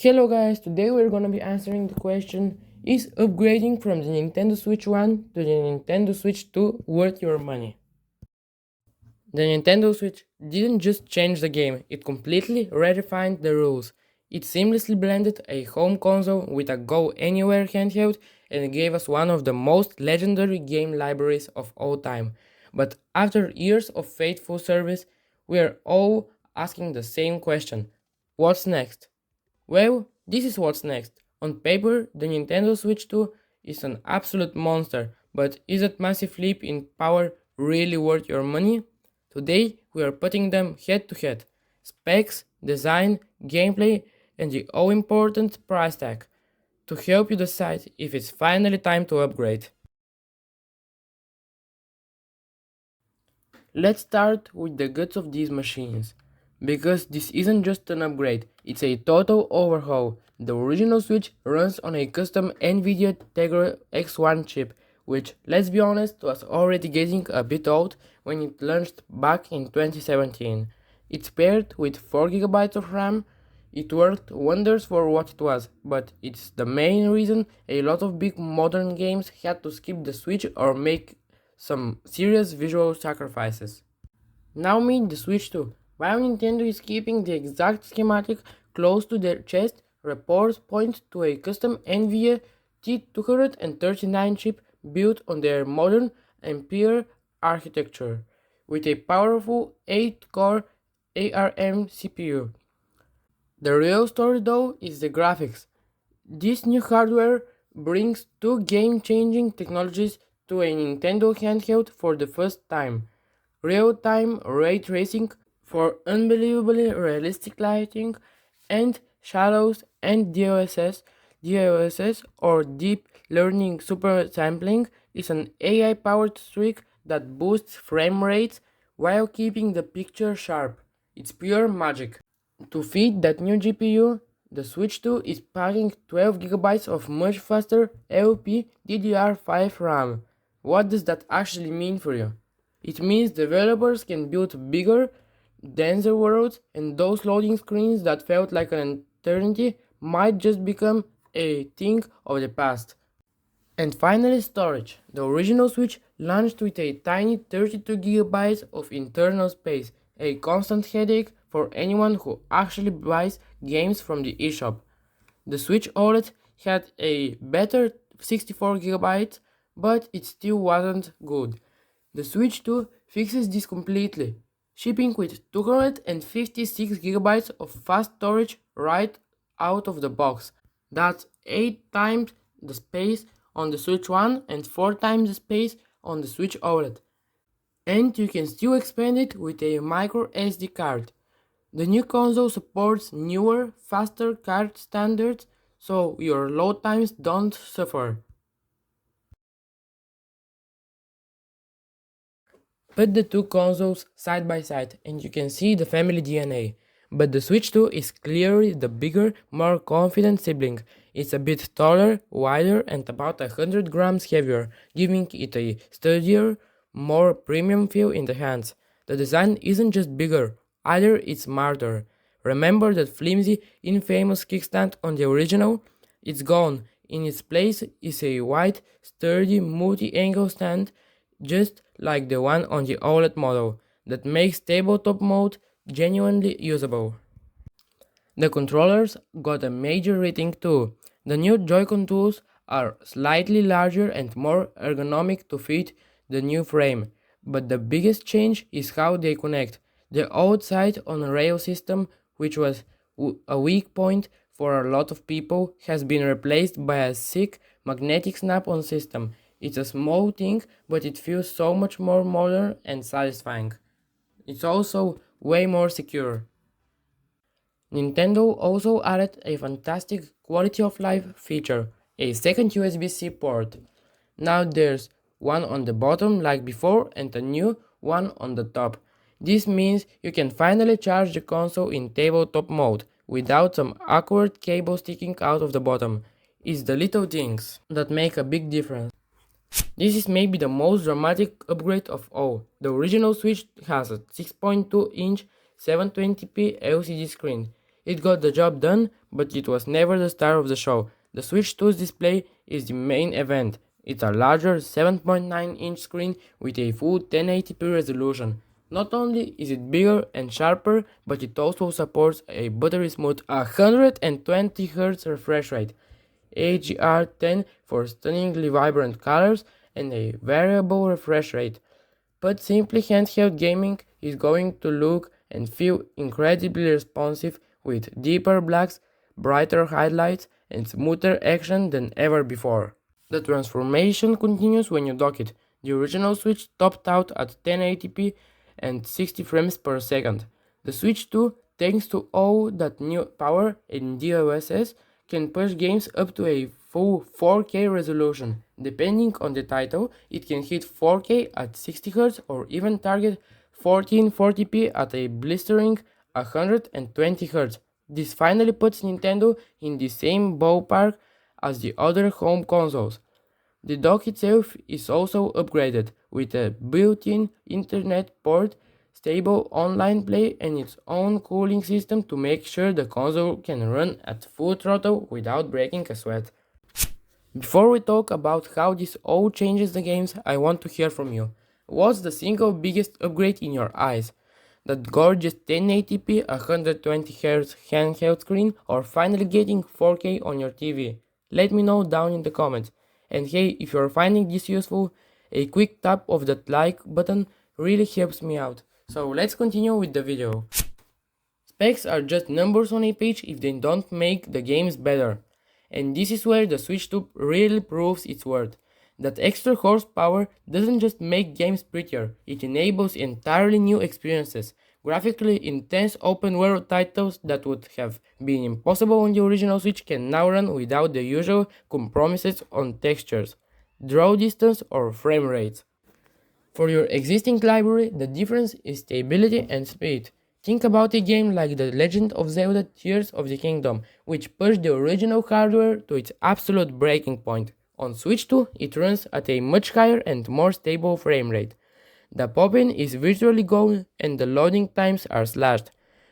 Hello guys, today we're gonna be answering the question: is upgrading from the Nintendo Switch 1 to the Nintendo Switch 2 worth your money? The Nintendo Switch didn't just change the game, it completely redefined the rules. It seamlessly blended a home console with a go anywhere handheld and gave us one of the most legendary game libraries of all time. But after years of faithful service, we are all asking the same question: what's next? Well, this is what's next. On paper, the Nintendo Switch 2 is an absolute monster, but is that massive leap in power really worth your money? Today, we are putting them head to head. Specs, design, gameplay, and the all important price tag to help you decide if it's finally time to upgrade. Let's start with the guts of these machines, because this isn't just an upgrade, it's a total overhaul. The original Switch runs on a custom Nvidia Tegra X1 chip, which, let's be honest, was already getting a bit old when it launched back in 2017. It's paired with 4GB of RAM. It worked wonders for what it was, but it's the main reason a lot of big modern games had to skip the Switch or make some serious visual sacrifices. Now meet the Switch 2. While Nintendo is keeping the exact schematic close to their chest, reports point to a custom NVIDIA T239 chip built on their modern Ampere architecture, with a powerful 8-core ARM CPU. The real story though is the graphics. This new hardware brings two game-changing technologies to a Nintendo handheld for the first time: real-time ray tracing for unbelievably realistic lighting, and shadows and DLSS or deep learning super sampling is an AI-powered trick that boosts frame rates while keeping the picture sharp. It's pure magic. To feed that new GPU, the Switch 2 is packing 12GB of much faster LPDDR5 RAM. What does that actually mean for you? It means developers can build bigger, denser worlds, and those loading screens that felt like an eternity might just become a thing of the past. And finally, storage. The original Switch launched with a tiny 32GB of internal space, a constant headache for anyone who actually buys games from the eShop. The Switch OLED had a better 64GB, but it still wasn't good. The Switch 2 fixes this completely, shipping with 256GB of fast storage right out of the box. That's 8 times the space on the Switch 1 and 4 times the space on the Switch OLED. And you can still expand it with a micro SD card. The new console supports newer, faster card standards, so your load times don't suffer. Put the two consoles side by side and you can see the family DNA. But the Switch 2 is clearly the bigger, more confident sibling. It's a bit taller, wider, and about 100 grams heavier, giving it a sturdier, more premium feel in the hands. The design isn't just bigger, either it's smarter. Remember that flimsy, infamous kickstand on the original? It's gone. In its place is a wide, sturdy, multi-angle stand, just like the one on the OLED model, that makes tabletop mode genuinely usable. The controllers got a major rating too. The new Joy-Con tools are slightly larger and more ergonomic to fit the new frame, but the biggest change is how they connect. The old side-on-rail system, which was a weak point for a lot of people, has been replaced by a sick magnetic snap-on system. It's a small thing, but it feels so much more modern and satisfying. It's also way more secure. Nintendo also added a fantastic quality of life feature, a second USB-C port. Now there's one on the bottom like before and a new one on the top. This means you can finally charge the console in tabletop mode without some awkward cable sticking out of the bottom. It's the little things that make a big difference. This is maybe the most dramatic upgrade of all. The original Switch has a 6.2-inch 720p LCD screen. It got the job done, but it was never the star of the show. The Switch 2's display is the main event. It's a larger 7.9-inch screen with a full 1080p resolution. Not only is it bigger and sharper, but it also supports a buttery smooth 120Hz refresh rate, HDR10 for stunningly vibrant colors, and a variable refresh rate. But simply, handheld gaming is going to look and feel incredibly responsive with deeper blacks, brighter highlights, and smoother action than ever before. The transformation continues when you dock it. The original Switch topped out at 1080p and 60 frames per second. The Switch 2, thanks to all that new power and DLSS, can push games up to a full 4K resolution. Depending on the title, it can hit 4K at 60Hz or even target 1440p at a blistering 120Hz. This finally puts Nintendo in the same ballpark as the other home consoles. The dock itself is also upgraded with a built-in internet port, stable online play, and its own cooling system to make sure the console can run at full throttle without breaking a sweat. Before we talk about how this all changes the games, I want to hear from you. What's the single biggest upgrade in your eyes? That gorgeous 1080p 120Hz handheld screen, or finally getting 4K on your TV? Let me know down in the comments. And hey, if you're finding this useful, a quick tap of that like button really helps me out. So let's continue with the video. Specs are just numbers on a page if they don't make the games better. And this is where the Switch 2 really proves its worth. That extra horsepower doesn't just make games prettier, it enables entirely new experiences. Graphically intense open world titles that would have been impossible on the original Switch can now run without the usual compromises on textures, draw distance, or frame rates. For your existing library, the difference is stability and speed. Think about a game like The Legend of Zelda Tears of the Kingdom, which pushed the original hardware to its absolute breaking point. On Switch 2, it runs at a much higher and more stable frame rate. The pop-in is virtually gone and the loading times are slashed.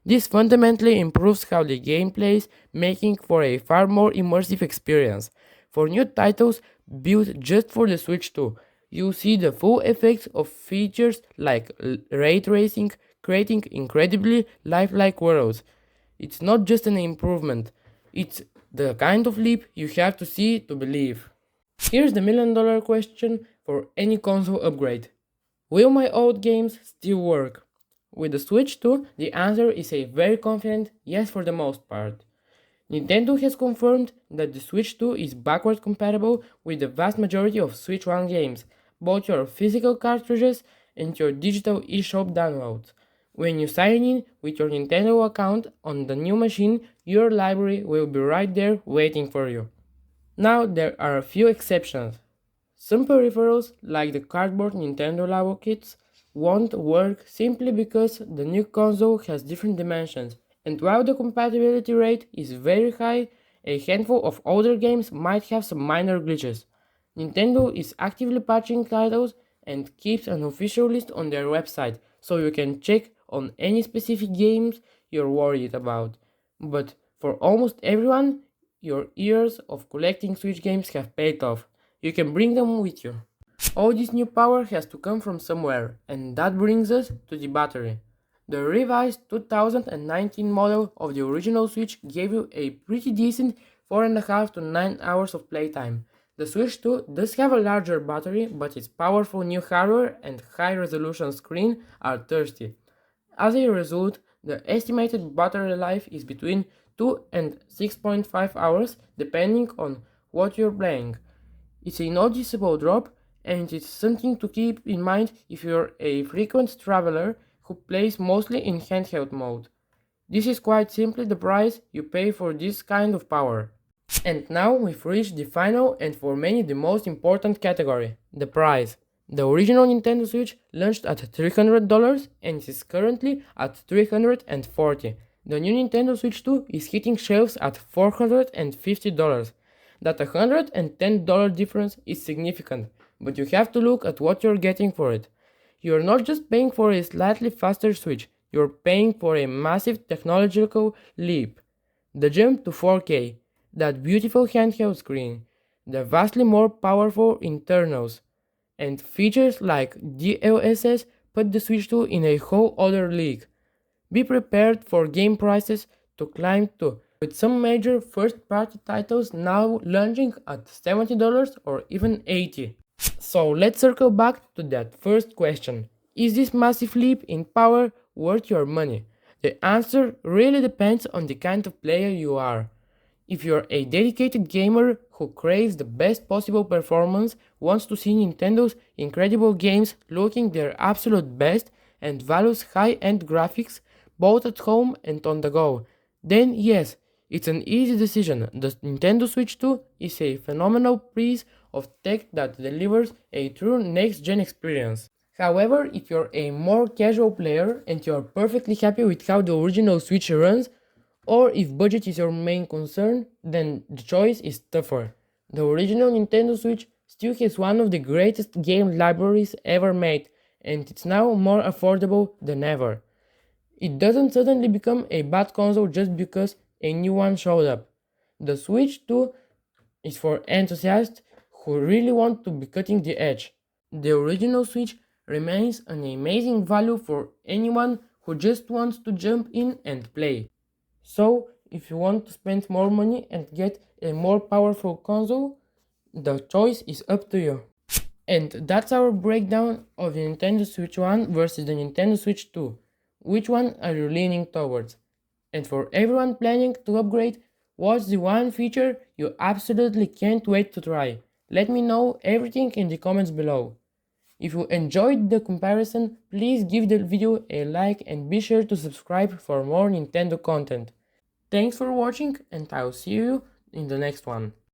This fundamentally improves how the game plays, making for a far more immersive experience. For new titles built just for the Switch 2, you see the full effects of features like ray tracing, creating incredibly lifelike worlds. It's not just an improvement, it's the kind of leap you have to see to believe. Here's the million-dollar question for any console upgrade. Will my old games still work? With the Switch 2, the answer is a very confident yes for the most part. Nintendo has confirmed that the Switch 2 is backward compatible with the vast majority of Switch 1 games, both your physical cartridges and your digital eShop downloads. When you sign in with your Nintendo account on the new machine, your library will be right there waiting for you. Now there are a few exceptions. Some peripherals, like the cardboard Nintendo Labo kits, won't work simply because the new console has different dimensions, and while the compatibility rate is very high, a handful of older games might have some minor glitches. Nintendo is actively patching titles and keeps an official list on their website, so you can check on any specific games you're worried about. But for almost everyone, your years of collecting Switch games have paid off. You can bring them with you. All this new power has to come from somewhere, and that brings us to the battery. The revised 2019 model of the original Switch gave you a pretty decent 4.5 to 9 hours of playtime. The Switch 2 does have a larger battery, but its powerful new hardware and high-resolution screen are thirsty. As a result, the estimated battery life is between 2 and 6.5 hours, depending on what you're playing. It's a noticeable drop, and it's something to keep in mind if you're a frequent traveler who plays mostly in handheld mode. This is quite simply the price you pay for this kind of power. And now we've reached the final and for many the most important category, the price. The original Nintendo Switch launched at $300 and is currently at $340. The new Nintendo Switch 2 is hitting shelves at $450. That $110 difference is significant, but you have to look at what you're getting for it. You're not just paying for a slightly faster Switch, you're paying for a massive technological leap. The jump to 4K, that beautiful handheld screen, the vastly more powerful internals, and features like DLSS put the Switch 2 in a whole other league. Be prepared for game prices to climb too, with some major first-party titles now launching at $70 or even $80. So let's circle back to that first question. Is this massive leap in power worth your money? The answer really depends on the kind of player you are. If you're a dedicated gamer who craves the best possible performance, wants to see Nintendo's incredible games looking their absolute best, and values high-end graphics both at home and on the go, then yes, it's an easy decision. The Nintendo Switch 2 is a phenomenal piece of tech that delivers a true next-gen experience. However, if you're a more casual player and you're perfectly happy with how the original Switch runs, or if budget is your main concern, then the choice is tougher. The original Nintendo Switch still has one of the greatest game libraries ever made, and it's now more affordable than ever. It doesn't suddenly become a bad console just because a new one showed up. The Switch 2 is for enthusiasts who really want to be cutting the edge. The original Switch remains an amazing value for anyone who just wants to jump in and play. So, if you want to spend more money and get a more powerful console, the choice is up to you. And that's our breakdown of the Nintendo Switch 1 versus the Nintendo Switch 2. Which one are you leaning towards? And for everyone planning to upgrade, what's the one feature you absolutely can't wait to try? Let me know everything in the comments below. If you enjoyed the comparison, please give the video a like and be sure to subscribe for more Nintendo content. Thanks for watching and I'll see you in the next one.